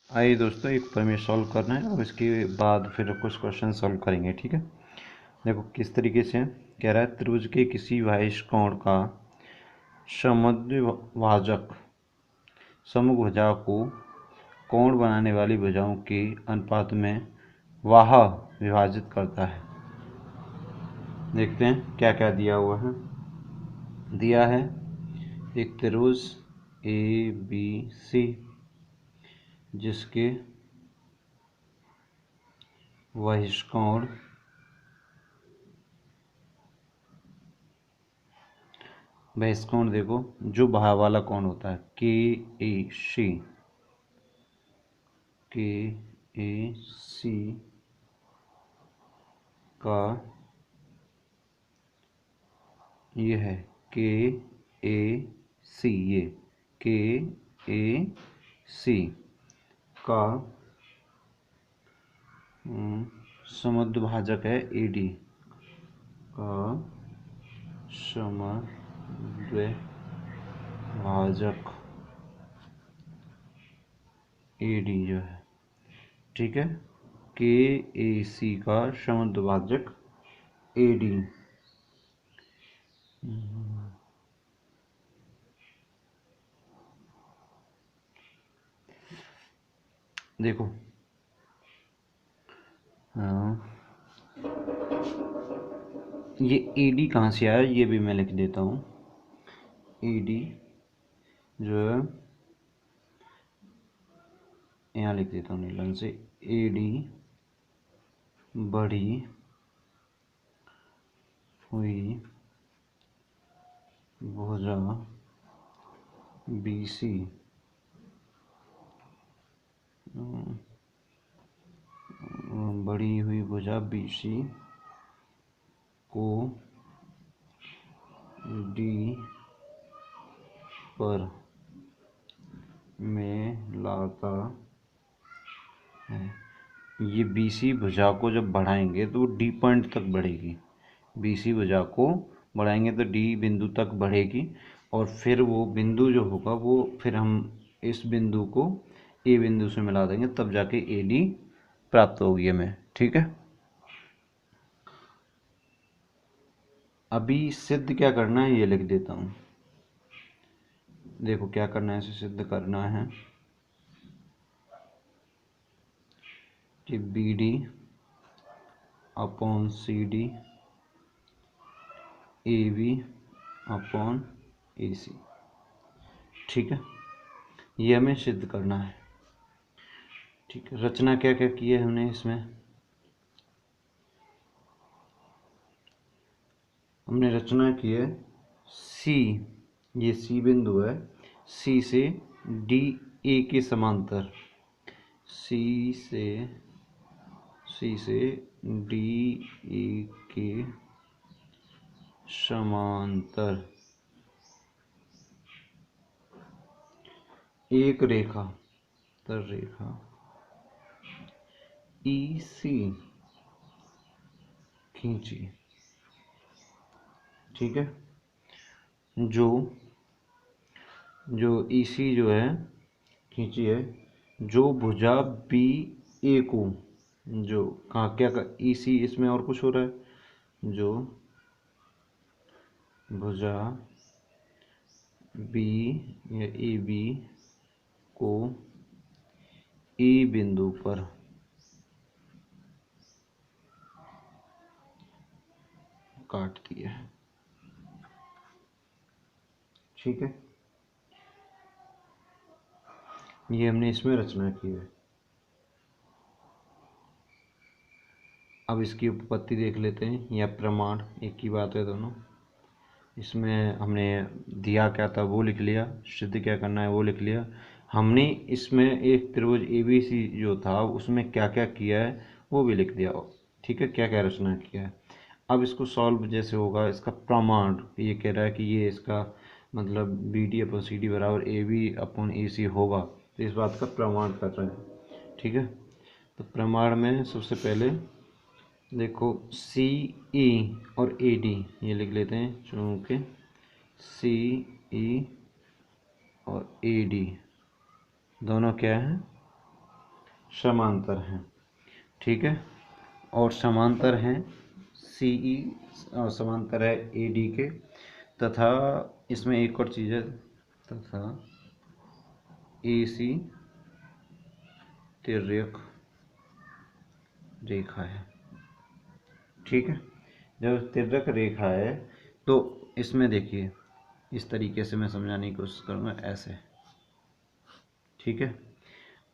आइए दोस्तों, एक प्रमेय सॉल्व करना है और इसके बाद फिर कुछ क्वेश्चन सॉल्व करेंगे। ठीक है, देखो किस तरीके से कह रहा है। त्रिभुज के किसी बाह्यकोण का समद्विभाजक समभुजा को कोण बनाने वाली भुजाओं के अनुपात में वाह विभाजित करता है। देखते हैं क्या क्या दिया हुआ है। दिया है एक त्रिभुज ABC जिसके बहिष्कोण देखो, जो बाह्य वाला कोण होता है के ए सी का ये है KAC, ये KAC का समद्विभाजक है AD का समद्विभाजक AD जो है, ठीक है, KAC का समद्विभाजक AD। देखो ये AD कहाँ से आया, ये भी मैं लिख देता हूँ। AD जो है यहाँ लिख देता हूँ नीलन से। AD बढ़ी हुई भुजा BC बढ़ी हुई भुजा BC को D पर में लाता है। ये BC भुजा को जब बढ़ाएंगे तो D पॉइंट तक बढ़ेगी। BC भुजा को बढ़ाएंगे तो D बिंदु तक बढ़ेगी और फिर वो बिंदु जो होगा वो फिर हम इस बिंदु को A बिंदु से मिला देंगे, तब जाके AD प्राप्त होगी हमें। ठीक है, अभी सिद्ध क्या करना है ये लिख देता हूँ। देखो क्या करना है, इसे सिद्ध करना है कि BD upon CD AB upon AC। ठीक है, ये हमें सिद्ध करना है। ठीक है, रचना क्या क्या की है हमने इसमें। हमने रचना की है C, ये C बिंदु है, C से DA के समांतर, C से DA के समांतर एक रेखा तर रेखा EC खींची। ठीक है, जो EC जो है खींची है, जो भुजा BA को, जो कहाँ क्या का EC इसमें और कुछ हो रहा है, जो भुजा B या AB को E बिंदु पर काटती है। ठीक है, ये हमने इसमें रचना की है। अब इसकी उपपत्ति देख लेते हैं या प्रमाण, एक ही बात है दोनों। इसमें हमने दिया क्या था वो लिख लिया, सिद्ध क्या करना है वो लिख लिया। हमने इसमें एक त्रिभुज ABC जो था उसमें क्या क्या किया है वो भी लिख दिया। ठीक है, क्या क्या रचना किया है। अब इसको सॉल्व जैसे होगा, इसका प्रमाण ये कह रहा है कि ये इसका मतलब BD अपॉन CD बराबर AB अपॉन AC होगा, तो इस बात का प्रमाण कर रहे हैं। ठीक है, तो प्रमाण में सबसे पहले देखो CE और AD ये लिख लेते हैं, चूँकि CE और AD दोनों क्या हैं, समांतर हैं, ठीक है। और समांतर हैं CE, समांतर है AD के, तथा इसमें एक और चीज़ है, तथा AC तिर्यक रेखा है, ठीक है। जब तिर्यक रेखा है तो इसमें देखिए, इस तरीके से मैं समझाने की कोशिश करूँगा, ऐसे, ठीक है।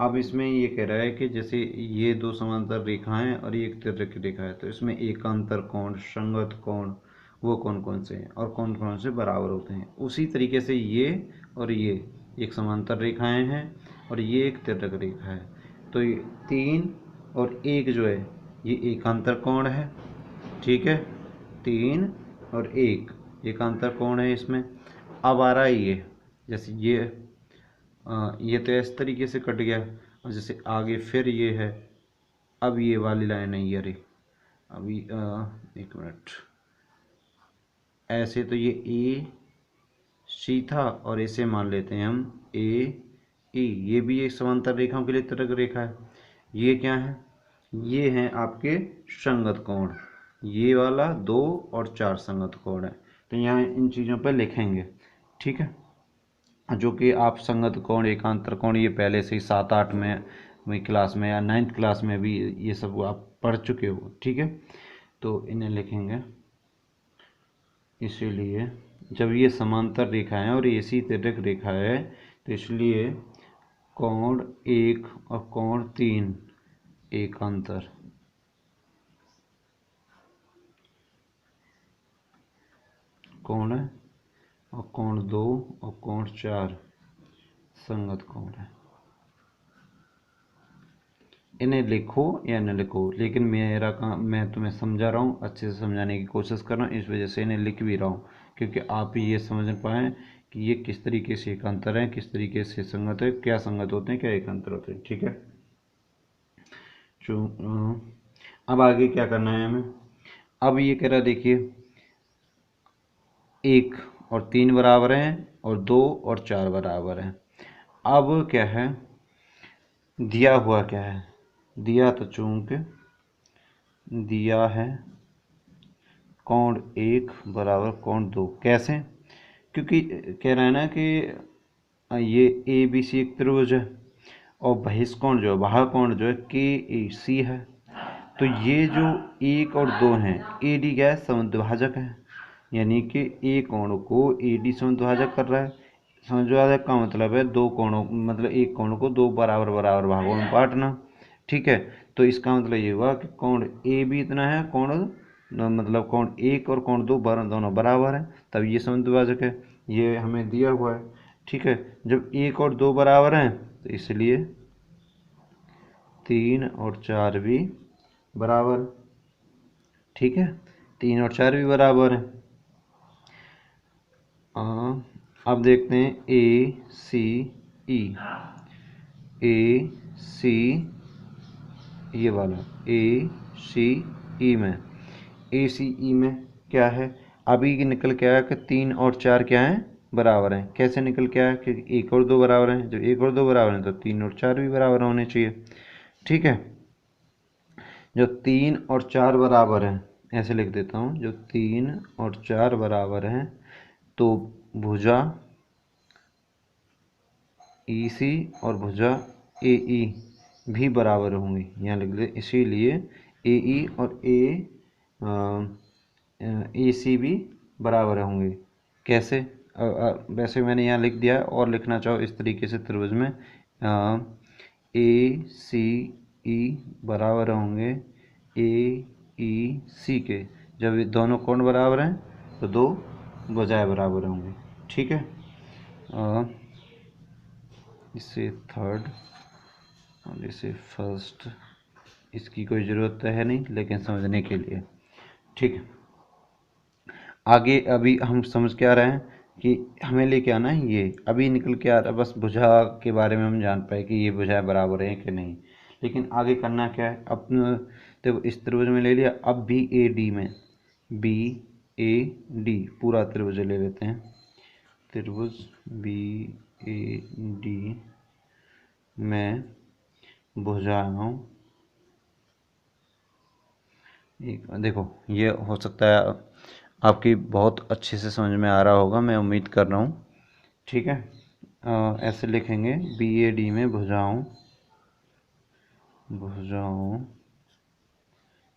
अब इसमें ये कह रहा है कि जैसे ये दो समांतर रेखाएं हैं और ये एक तिर्यक रेखा है, तो इसमें एकांतर कोण, संगत कोण, वो कौन कौन से हैं और कौन कौन से बराबर होते हैं। उसी तरीके से ये और ये एक समांतर रेखाएं हैं और ये एक तिर्यक रेखा है, तो ये 3 और 1 जो है ये एकांतर कोण है, ठीक है। 3 और 1 एकांतर कोण है इसमें। अब आ रहा है ये, जैसे ये तो इस तरीके से कट गया, और जैसे आगे फिर ये है, अब ये वाली लाइन है, ये रही अभी, एक मिनट, ऐसे तो ये AC था और इसे मान लेते हैं हम AE, ये भी एक समांतर रेखाओं के लिए तिर्यक रेखा है। ये क्या है, ये हैं आपके संगत कोण, ये वाला 2 और 4 संगत कोण है, तो यहाँ इन चीज़ों पर लिखेंगे, ठीक है। जो कि आप संगत कोण, एकांतर कोण, ये पहले से ही 7-8 में क्लास में या 9th क्लास में भी ये सब आप पढ़ चुके हो, ठीक है। तो इन्हें लिखेंगे, इसीलिए जब ये समांतर रेखा है और AC तिर्यक रेखा है, तो इसलिए कोण 1 और कोण 3 एकांतर, कोण है, और कोण 2 और कोण 4 संगत कोण है। इन्हें लिखो या न लिखो, लेकिन मेरा काम, मैं तुम्हें समझा रहा हूँ, अच्छे से समझाने की कोशिश कर रहा हूँ, इस वजह से इन्हें लिख भी रहा हूँ, क्योंकि आप ये समझ पाएँ कि ये किस तरीके से एकांतर है, किस तरीके से संगत है, क्या संगत होते हैं, क्या एकांतर होते हैं, ठीक है। अब आगे क्या करना है हमें। अब ये कह रहा, देखिए 1 और 3 बराबर हैं और 2 और 4 बराबर हैं। अब क्या है, दिया हुआ क्या है, दिया तो चूंकि दिया है कोण 1 बराबर कोण 2, कैसे, क्योंकि कह रहा है ना कि ये ABC एक त्रिभुज है और बहिष्कोण जो है, बाह्य कोण जो है KAC है, तो ये जो 1 और 2 हैं, AD क्या है, समद्विभाजक है, यानी कि एक कोण को AD समद्विभाजक कर रहा है। समद्विभाजक का मतलब है दो कोणों, मतलब एक कोण को दो बराबर बराबर भागों में बांटना, ठीक है। तो इसका मतलब ये हुआ कि कोण AB इतना है, कोण मतलब कोण 1 और कोण 2 दोनों बराबर हैं, तब ये समद्विभाजक है, ये हमें दिया हुआ है, ठीक है। जब 1 और 2 बराबर हैं तो इसलिए 3 और 4 भी बराबर, ठीक है, 3 और 4 भी बराबर हैं। अब देखते हैं AC ये वाला ACE में, ACE में क्या है, अभी की निकल के आया कि 3 और 4 क्या हैं, बराबर हैं। कैसे निकल के आया कि 1 और 2 बराबर हैं, जब 1 और 2 बराबर हैं तो 3 और 4 भी बराबर होने चाहिए, ठीक है। जब 3 और 4 बराबर हैं, ऐसे लिख देता हूँ, जो 3 और 4 बराबर हैं तो भुजा EC और भुजा AE भी बराबर होंगी, यहाँ लिख दे, इसीलिए AE और AC भी बराबर होंगे। कैसे, वैसे मैंने यहाँ लिख दिया है, और लिखना चाहो इस तरीके से त्रिभुज में ACE बराबर होंगे AEC के, जब ये दोनों कोण बराबर हैं तो दो भुजाएं बराबर होंगी, ठीक है। इसे थर्ड और इसे फर्स्ट, इसकी कोई ज़रूरत है नहीं, लेकिन समझने के लिए, ठीक है। आगे अभी हम समझ के आ रहे हैं कि हमें लेके आना है, ये अभी निकल के आ रहा है, बस भुजा के बारे में हम जान पाए कि ये भुजाएं बराबर हैं कि नहीं, लेकिन आगे करना क्या है। अपने देखो इस त्रिभुज में ले लिया, अब BAD में, BAD पूरा त्रिभुज ले लेते हैं, त्रिभुज BAD में भुजाओं, एक देखो ये हो सकता है आपकी बहुत अच्छे से समझ में आ रहा होगा, मैं उम्मीद कर रहा हूँ। ठीक है, ऐसे लिखेंगे BAD में भुजाओं, भुजाओं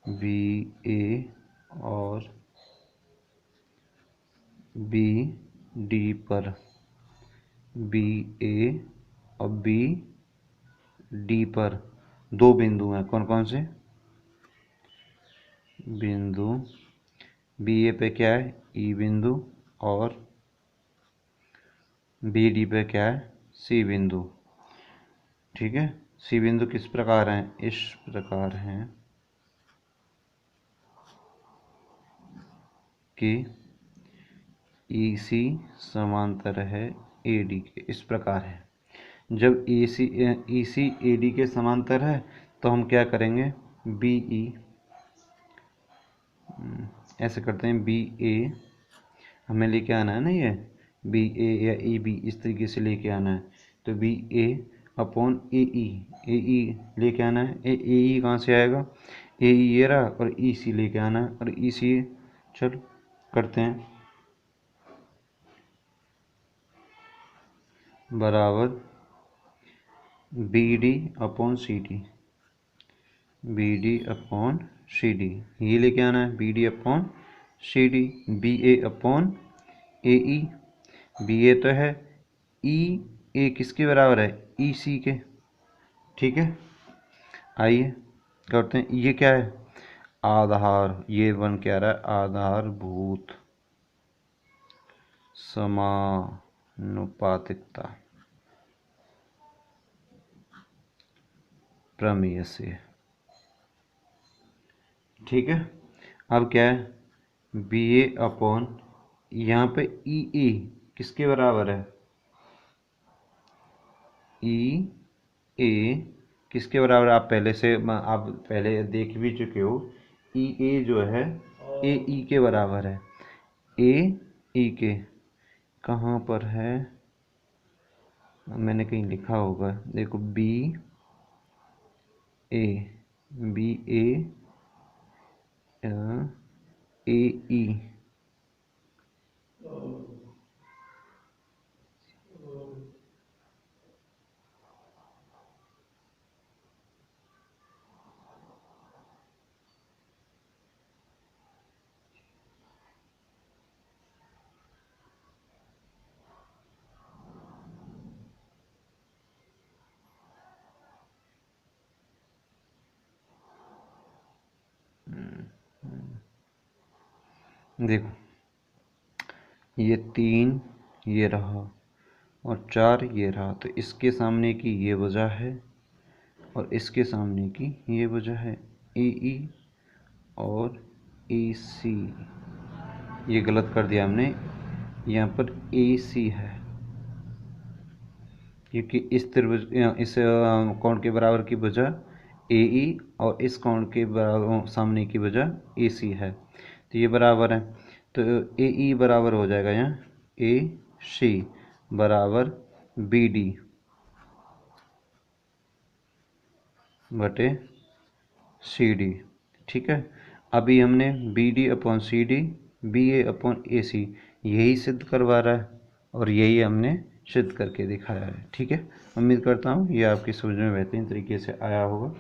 BA और BD पर, BA और BD पर दो बिंदु हैं, कौन कौन से बिंदु? BA पे क्या है? E बिंदु, और BD पे क्या है? C बिंदु। ठीक है, C बिंदु किस प्रकार हैं? इस प्रकार हैं कि EC समांतर है AD के, इस प्रकार है। जब EC AD के समांतर है तो हम क्या करेंगे? BE, ऐसे करते हैं, BA हमें लेके आना है ना, ये BA या EB इस तरीके से लेके आना है, तो BA अपॉन AE लेके आना है। AE कहाँ से आएगा? AE ये रहा, और EC लेके आना है, और EC चल करते हैं, बराबर BD upon CD, BD upon CD ये लेके आना है, BD upon CD, BA upon AE, BA तो है, EA किसके बराबर है? EC के। ठीक है, आइए करते हैं, ये क्या है? आधार, ये बन के आ रहा है आधारभूत समानुपातिकता प्रमेय से। ठीक है, अब क्या है? BA अपॉन, यहाँ पे EA किसके बराबर है? EA किसके बराबर? आप पहले से आप पहले देख भी चुके हो, EA जो है AE के बराबर है। AE के कहाँ पर है? मैंने कहीं लिखा होगा, देखो BA AE, देखो ये 3 ये रहा और 4 ये रहा, तो इसके सामने की ये भुजा है और इसके सामने की ये भुजा है, AE और AC। ये गलत कर दिया हमने, यहाँ पर AC है, क्योंकि इस त्रिभुज इस कोण के बराबर की भुजा AE और इस कोण के बराबर सामने की भुजा AC है, तो ये बराबर है, तो AE बराबर हो जाएगा यहाँ AC बराबर BD बटे CD। ठीक है, अभी हमने BD upon CD, BA upon AC यही सिद्ध करवा रहा है और यही हमने सिद्ध करके दिखाया है। ठीक है, उम्मीद करता हूँ ये आपकी समझ में बेहतरीन तरीके से आया होगा।